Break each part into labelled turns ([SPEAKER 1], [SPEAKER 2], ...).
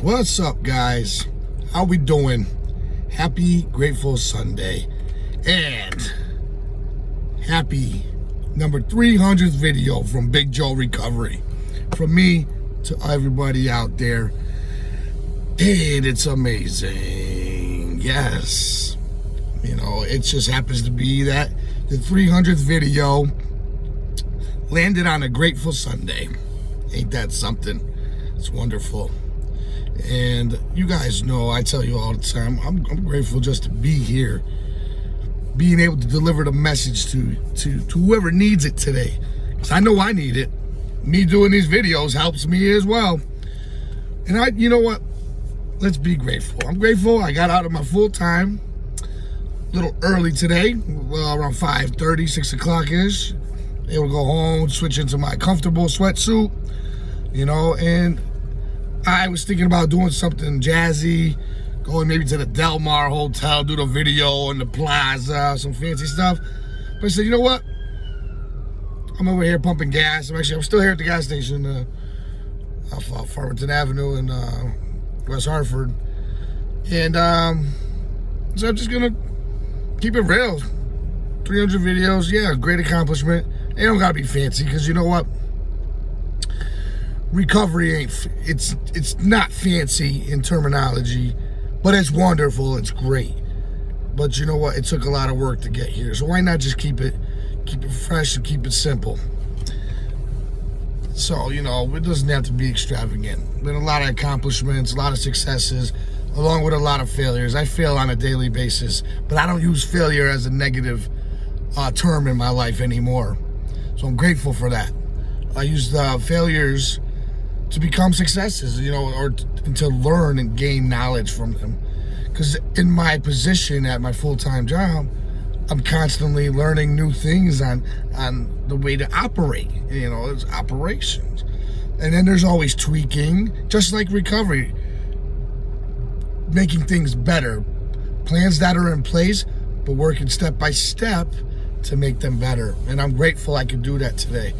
[SPEAKER 1] What's up, guys? How we doing? Happy Grateful Sunday and happy number 300th video from Big Joe Recovery. From me to everybody out there, and it's amazing. Yes, you know, it just happens to be that the 300th video landed on a Grateful Sunday. Ain't that something? It's wonderful. And you guys know, I tell you all the time, I'm grateful just to be here, being able to deliver the message to whoever needs it today. Because I know I need it. Me doing these videos helps me as well. And you know what? Let's be grateful. I'm grateful I got out of my full-time a little early today, well, around 5:30, 6 o'clock-ish. Able to go home, switch into my comfortable sweatsuit, you know, and I was thinking about doing something jazzy, going maybe to the Del Mar Hotel, do the video in the plaza, some fancy stuff. But I said, you know what? I'm over here pumping gas. I'm still here at the gas station off Farmington Avenue in West Hartford. And so I'm just going to keep it real. 300 videos, yeah, great accomplishment. They don't got to be fancy because you know what? Recovery it's not fancy in terminology, but it's wonderful, it's great. But you know what? It took a lot of work to get here. So why not just keep it fresh and keep it simple? So, you know, it doesn't have to be extravagant. Been a lot of accomplishments, a lot of successes, along with a lot of failures. I fail on a daily basis, but I don't use failure as a negative term in my life anymore. So I'm grateful for that. I use the failures to become successes, you know, or to learn and gain knowledge from them. Because in my position at my full-time job, I'm constantly learning new things on the way to operate. You know, it's operations. And then there's always tweaking, just like recovery. Making things better. Plans that are in place, but working step by step to make them better. And I'm grateful I could do that today.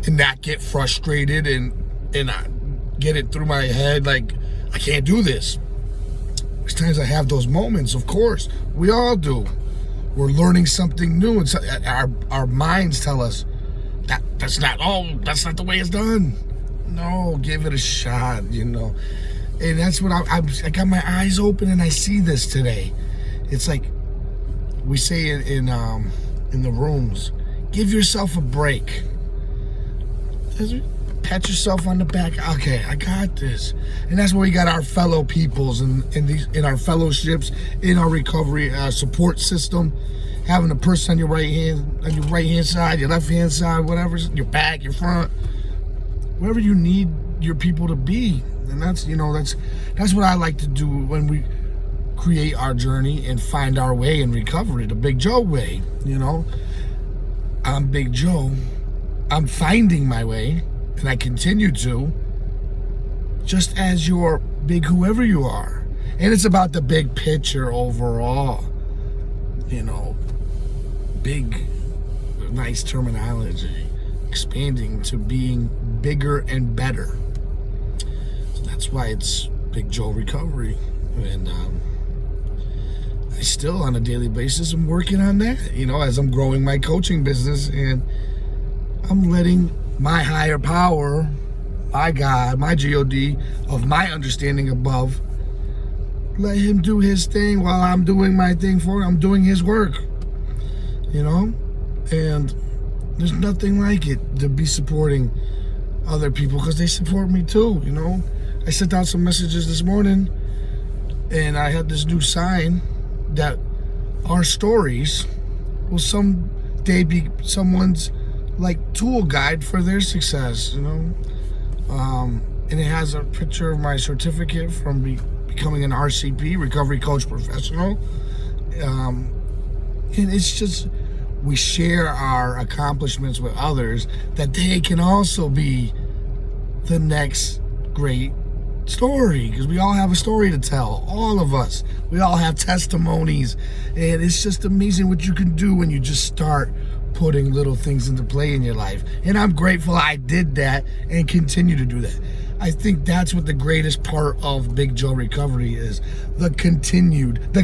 [SPEAKER 1] And not get frustrated and get it through my head like, I can't do this. There's times I have those moments, of course. We all do. We're learning something new, and our minds tell us that's not the way it's done. No, give it a shot, you know. And that's what I got my eyes open, and I see this today. It's like we say in the rooms, give yourself a break. Pat yourself on the back. Okay, I got this. And that's where we got our fellow peoples in our fellowships, in our recovery support system. Having a person on your right hand side, your left hand side, whatever, your back, your front, wherever you need your people to be. And that's what I like to do when we create our journey and find our way in recovery, the Big Joe way. You know, I'm Big Joe. I'm finding my way, and I continue to, just as you're big whoever you are. And it's about the big picture overall. You know, big, nice terminology, expanding to being bigger and better. So that's why it's Big Joe Recovery. And I still, on a daily basis, am working on that, you know, as I'm growing my coaching business, and I'm letting my higher power, my God, my God, of my understanding above, let him do his thing while I'm doing my thing for him. I'm doing his work, you know? And there's nothing like it to be supporting other people, because they support me too, you know? I sent out some messages this morning, and I had this new sign that our stories will someday be someone's like tool guide for their success, you know. And it has a picture of my certificate from becoming an RCP, Recovery Coach Professional. And it's just, we share our accomplishments with others, that they can also be the next great story, because we all have a story to tell, all of us. We all have testimonies, and it's just amazing what you can do when you just start putting little things into play in your life. And I'm grateful I did that and continue to do that. I think that's what the greatest part of Big Joe recovery is. The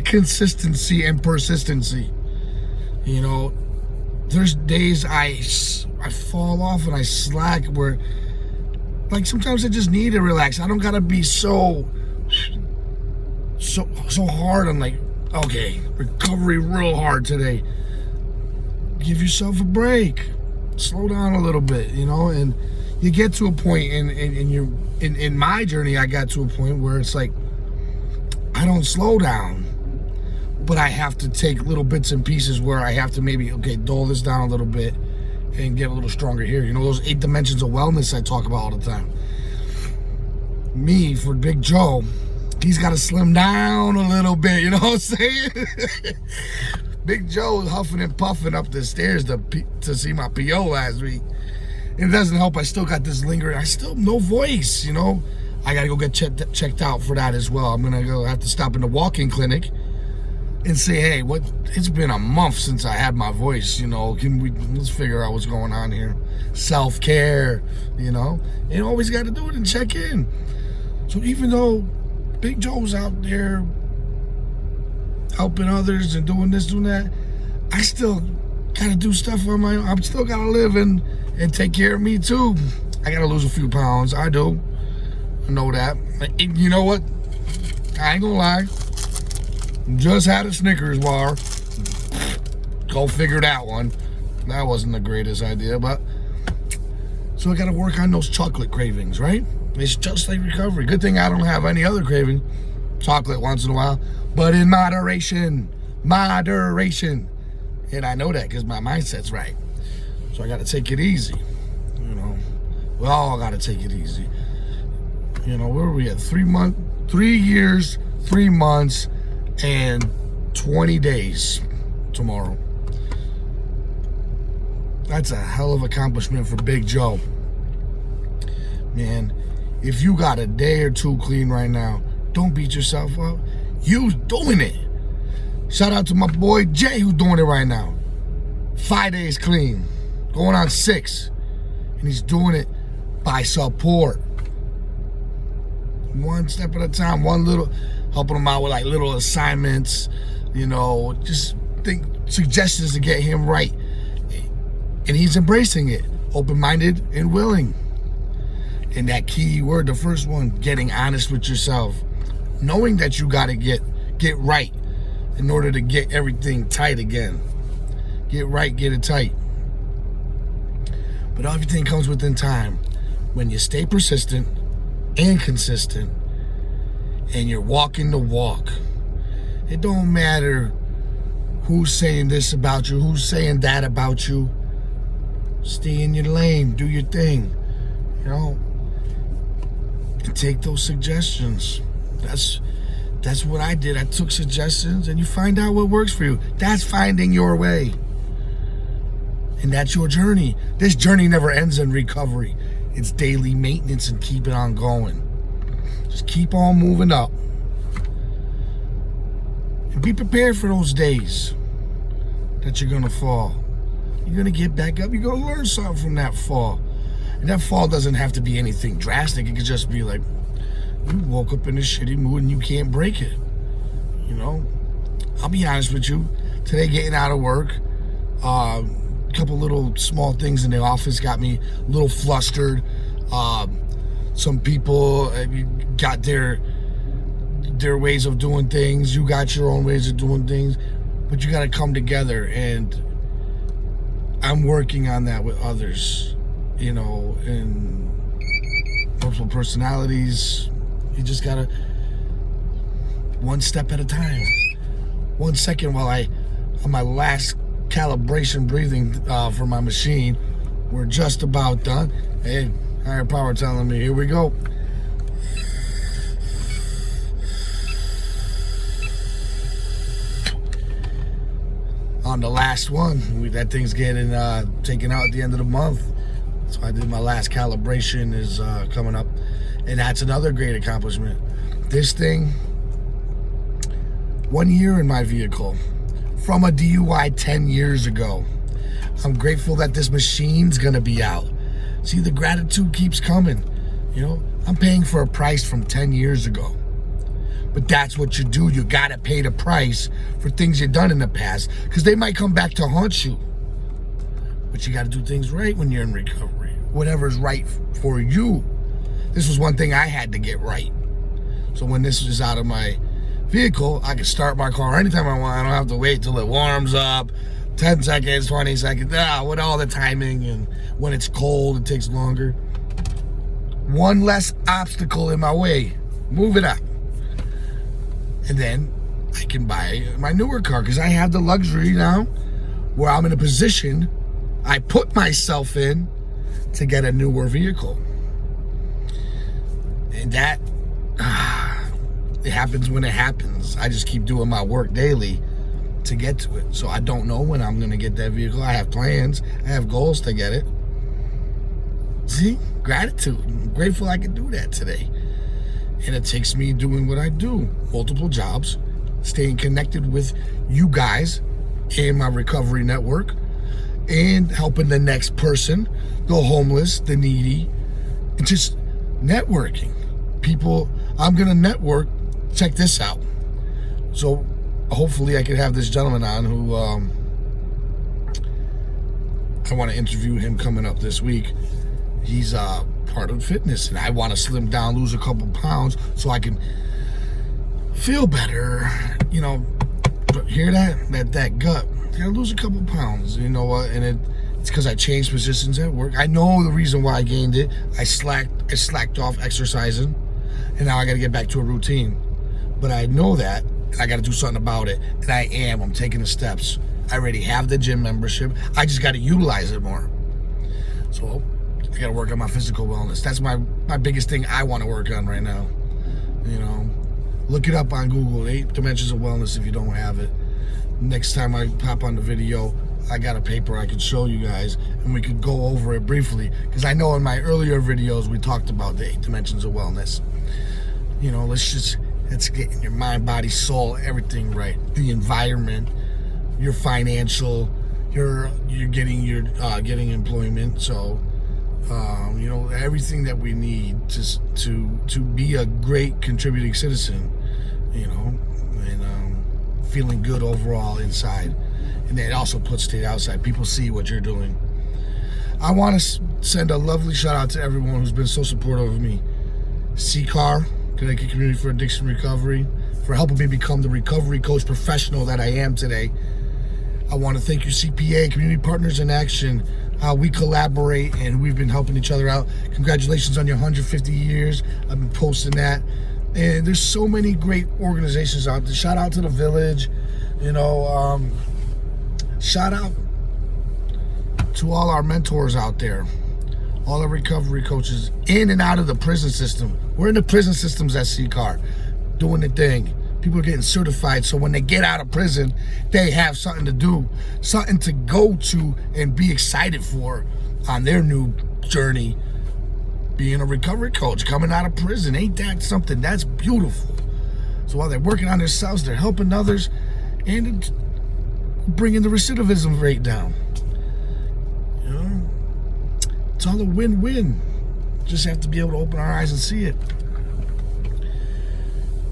[SPEAKER 1] consistency and persistency. You know, there's days I fall off and I slack where, like, sometimes I just need to relax. I don't gotta be so hard. I'm like, okay, recovery real hard today. Give yourself a break. Slow down a little bit, you know, and you get to a point in my journey, I got to a point where it's like, I don't slow down, but I have to take little bits and pieces where I have to maybe, okay, dull this down a little bit and get a little stronger here. You know, those 8 dimensions of wellness I talk about all the time. Me, for Big Joe, he's got to slim down a little bit, you know what I'm saying? Big Joe was huffing and puffing up the stairs to see my PO last week. It doesn't help. I still got this lingering. I still no voice, you know. I got to go get checked out for that as well. I'm going to have to stop in the walk-in clinic and say, hey, it's been a month since I had my voice, you know. Let's figure out what's going on here. Self-care, you know. You always got to do it and check in. So even though Big Joe's out there helping others and doing this, doing that, I still got to do stuff on my own. I'm still got to live and take care of me too. I got to lose a few pounds. I do. I know that. And you know what? I ain't gonna lie. Just had a Snickers bar. Go figure that one. That wasn't the greatest idea, but so I got to work on those chocolate cravings, right? It's just like recovery. Good thing I don't have any other craving. Chocolate once in a while, but in moderation. Moderation. And I know that because my mindset's right. So I got to take it easy. You know, we all got to take it easy. You know, where are we at? 3 years, 3 months, and 20 days tomorrow. That's a hell of accomplishment for Big Joe. Man, if you got a day or two clean right now, don't beat yourself up. You's doing it. Shout out to my boy Jay, who's doing it right now. 5 days clean, going on 6. And he's doing it by support. One step at a time, one little, helping him out with like little assignments, you know, just suggestions to get him right. And he's embracing it, open-minded and willing. And that key word, the first one, getting honest with yourself. Knowing that you gotta get right in order to get everything tight again. Get right, get it tight. But everything comes within time. When you stay persistent and consistent and you're walking the walk. It don't matter who's saying this about you, who's saying that about you. Stay in your lane, do your thing, you know, and take those suggestions. That's what I did. I took suggestions and you find out what works for you. That's finding your way. And that's your journey. This journey never ends in recovery. It's daily maintenance and keep it on going. Just keep on moving up. And be prepared for those days that you're gonna fall. You're gonna get back up. You're gonna learn something from that fall. And that fall doesn't have to be anything drastic. It could just be like, you woke up in a shitty mood and you can't break it. You know? I'll be honest with you. Today, getting out of work, a couple little small things in the office got me a little flustered. Some people got their ways of doing things. You got your own ways of doing things. But you got to come together, and I'm working on that with others, you know, and multiple personalities. You just got to, one step at a time. 1 second while on my last calibration breathing for my machine. We're just about done. Hey, higher power telling me, here we go. On the last one, that thing's getting taken out at the end of the month. So I did my last calibration is coming up. And that's another great accomplishment. This thing, 1 year in my vehicle from a DUI 10 years ago. I'm grateful that this machine's gonna be out. See, the gratitude keeps coming. You know, I'm paying for a price from 10 years ago. But that's what you do. You gotta pay the price for things you've done in the past, because they might come back to haunt you. But you gotta do things right when you're in recovery. Whatever's right for you. This was one thing I had to get right. So when this is out of my vehicle, I can start my car anytime I want. I don't have to wait till it warms up. 10 seconds, 20 seconds, with all the timing, and when it's cold, it takes longer. One less obstacle in my way. Move it up. And then I can buy my newer car, because I have the luxury now where I'm in a position I put myself in to get a newer vehicle. And that, it happens when it happens. I just keep doing my work daily to get to it. So I don't know when I'm gonna get that vehicle. I have plans, I have goals to get it. See, gratitude. I'm grateful I can do that today. And it takes me doing what I do, multiple jobs, staying connected with you guys and my recovery network, and helping the next person, the homeless, the needy, and just networking. People, I'm gonna network. Check this out. So hopefully I can have this gentleman on who I want to interview him coming up this week. He's part of fitness, and I want to slim down, lose a couple pounds so I can feel better. You know, hear that gut? I gotta lose a couple pounds. You know what? And it's because I changed positions at work. I know the reason why I gained it. I slacked off exercising, and now I got to get back to a routine. But I know that, and I got to do something about it. And I'm taking the steps. I already have the gym membership. I just got to utilize it more. So I got to work on my physical wellness. That's my biggest thing I want to work on right now. You know, look it up on Google, 8 Dimensions of Wellness, if you don't have it. Next time I pop on the video, I got a paper I could show you guys, and we could go over it briefly, because I know in my earlier videos we talked about the 8 Dimensions of Wellness. You know, let's get your mind, body, soul, everything right. The environment, your financial, you're getting employment. So you know, everything that we need to be a great contributing citizen. You know, and feeling good overall inside, and it also puts to the outside. People see what you're doing. I want to send a lovely shout out to everyone who's been so supportive of me. CCAR, Connecticut Community for Addiction Recovery, for helping me become the recovery coach professional that I am today. I want to thank you, CPA, Community Partners in Action. We collaborate, and we've been helping each other out. Congratulations on your 150 years. I've been posting that. And there's so many great organizations out there. Shout out to the Village. You know, shout out to all our mentors out there. All the recovery coaches in and out of the prison system. We're in the prison systems at CCAR, doing the thing. People are getting certified, so when they get out of prison, they have something to do, something to go to and be excited for on their new journey. Being a recovery coach, coming out of prison, ain't that something? That's beautiful. So while they're working on themselves, they're helping others, and bringing the recidivism rate down. You know, it's all a win-win. Just have to be able to open our eyes and see it.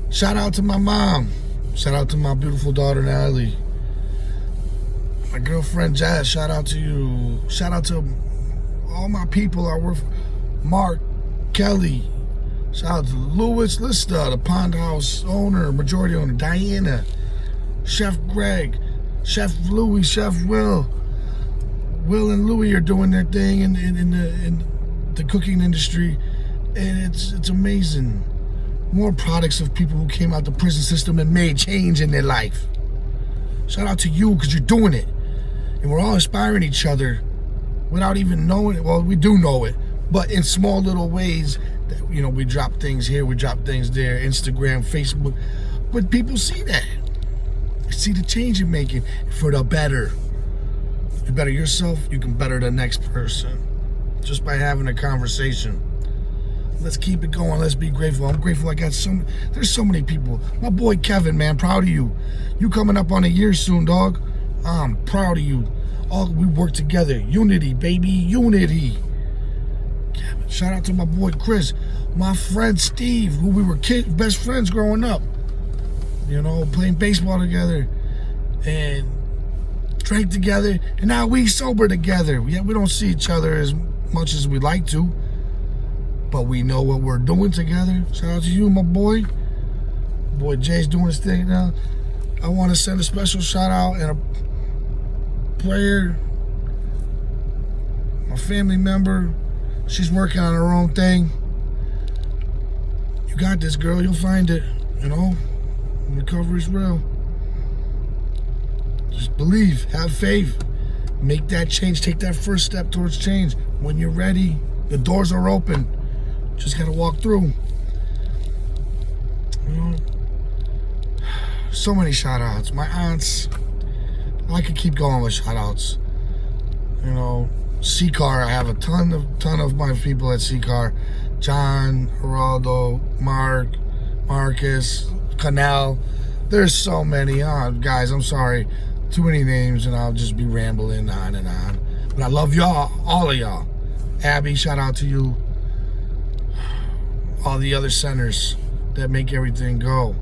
[SPEAKER 1] Shout out to my mom. Shout out to my beautiful daughter, Natalie. My girlfriend, Jazz, shout out to you. Shout out to all my people I work for. Mark, Kelly. Shout out to Louis Lista, the Pond House owner, majority owner. Diana. Chef Greg. Chef Louis, Chef Will. Will and Louis are doing their thing in the cooking industry. And it's amazing. More products of people who came out the prison system and made change in their life. Shout out to you, because you're doing it. And we're all inspiring each other without even knowing it. Well, we do know it, but in small little ways. That, you know, we drop things here, we drop things there, Instagram, Facebook. But people see that. They see the change you're making for the better. You better yourself, you can better the next person. Just by having a conversation. Let's keep it going. Let's be grateful. I'm grateful I got there's so many people. My boy Kevin, man, proud of you. You coming up on a year soon, dog. I'm proud of you. All we work together. Unity, baby. Unity. Kevin. Shout out to my boy Chris, my friend Steve, who we were best friends growing up. You know, playing baseball together and drank together, and now we sober together. Yeah, we don't see each other as much as we'd like to, but we know what we're doing together. Shout out to you, my boy. Boy Jay's doing his thing now. I want to send a special shout out and a prayer. My family member, she's working on her own thing. You got this, girl. You'll find it. You know, recovery's real. Just believe, have faith, make that change, take that first step towards change. When you're ready, the doors are open. Just gotta walk through. You know, so many shout outs. My aunts, I could keep going with shout outs. You know, CCAR, I have a ton of my people at CCAR. John, Geraldo, Mark, Marcus, Canal. There's so many. Guys, I'm sorry. Too many names and I'll just be rambling on and on. But I love y'all, all of y'all. Abby, shout out to you. All the other centers that make everything go.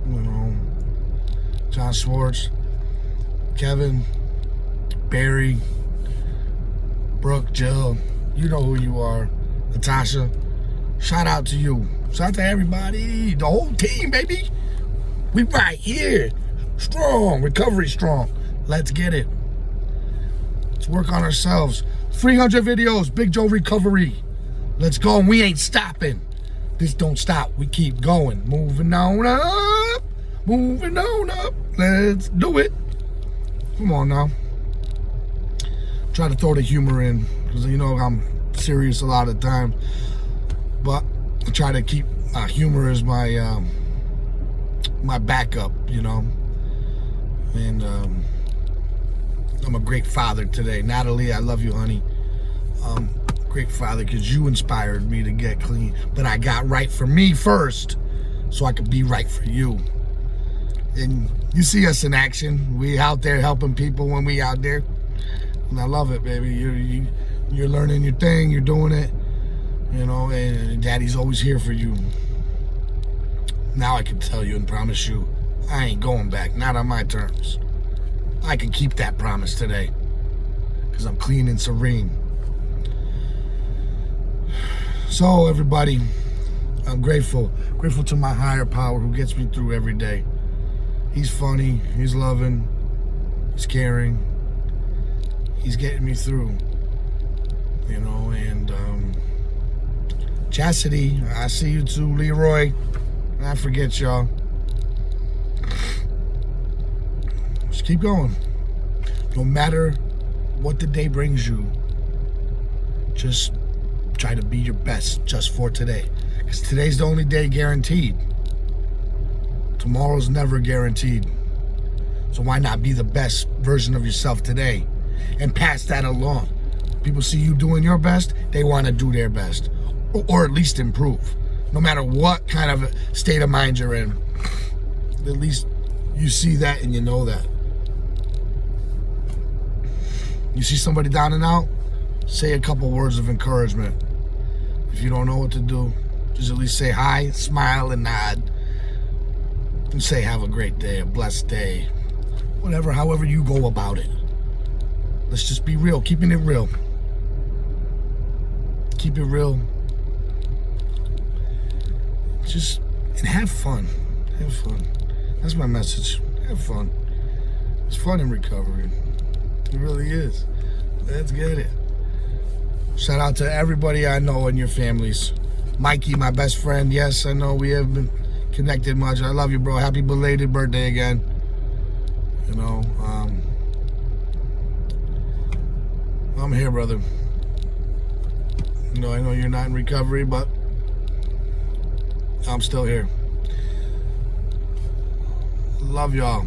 [SPEAKER 1] You know, John Schwartz, Kevin, Barry, Brooke, Jill, you know who you are. Natasha, shout out to you. Shout out to everybody, the whole team, baby. We right here. Strong, recovery strong. Let's get it. Let's work on ourselves. 300 videos, Big Joe Recovery. Let's go, and we ain't stopping. This don't stop, we keep going. Moving on up, moving on up. Let's do it. Come on now. Try to throw the humor in, because you know I'm serious a lot of the time. But I try to keep humor as my my backup, you know. And I'm a great father today. Natalie, I love you, honey. Great father because you inspired me to get clean. But I got right for me first so I could be right for you. And you see us in action. We out there helping people when we out there. And I love it, baby. You're learning your thing. You're doing it. You know, and Daddy's always here for you. Now I can tell you and promise you, I ain't going back, not on my terms. I can keep that promise today because I'm clean and serene. So everybody, I'm grateful to my higher power who gets me through every day. He's funny, he's loving, he's caring, he's getting me through, you know. And Chastity, I see you too. Leroy, I forget y'all. Just keep going. No matter what the day brings you, just try to be your best just for today. Because today's the only day guaranteed. Tomorrow's never guaranteed. So why not be the best version of yourself today and pass that along? People see you doing your best, they want to do their best. Or at least improve. No matter what kind of state of mind you're in. At least you see that and you know that. You see somebody down and out, say a couple words of encouragement. If you don't know what to do, just at least say hi, smile, and nod. And say have a great day, a blessed day. Whatever, however you go about it. Let's just be real, keeping it real. Keep it real. Just, and have fun. Have fun. That's my message. Have fun. It's fun in recovery. It really is. Let's get it. Shout out to everybody I know and your families. Mikey, my best friend. Yes, I know we have been connected much. I love you, bro. Happy belated birthday again. You know, I'm here, brother. You know, I know you're not in recovery, but I'm still here. Love y'all.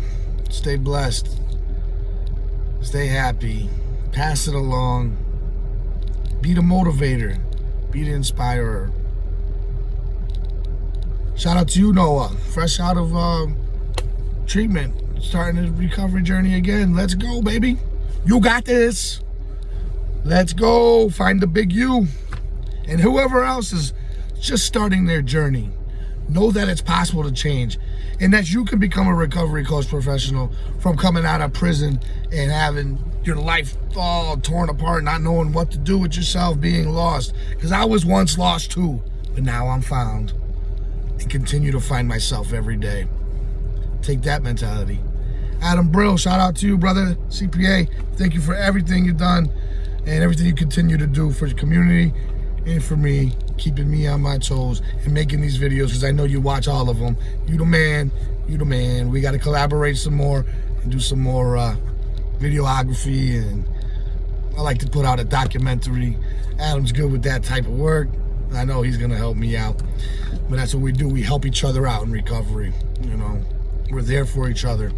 [SPEAKER 1] Stay blessed. Stay happy. Pass it along. Be the motivator. Be the inspirer. Shout out to you, Noah. Fresh out of treatment. Starting his recovery journey again. Let's go, baby. You got this. Let's go. Find the big you. And whoever else is just starting their journey, know that it's possible to change, and that you can become a recovery coach professional from coming out of prison and having your life all torn apart, not knowing what to do with yourself, being lost. Because I was once lost too, but now I'm found and continue to find myself every day. Take that mentality. Adam Brill, shout out to you, brother. CPA, thank you for everything you've done and everything you continue to do for the community and for me, keeping me on my toes and making these videos, because I know you watch all of them. You the man, you the man. We got to collaborate some more and do some more videography, and I like to put out a documentary. Adam's good with that type of work. I know he's going to help me out, but that's what we do. We help each other out in recovery. You know, we're there for each other.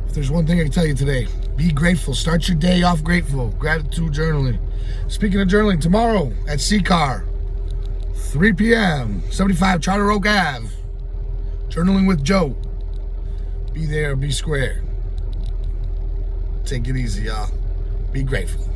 [SPEAKER 1] If there's one thing I can tell you today, be grateful. Start your day off grateful. Gratitude journaling. Speaking of journaling, tomorrow at CCAR, 3 p.m., 75 Charter Oak Ave. Journaling with Joe. Be there, be square. Take it easy, y'all. Be grateful.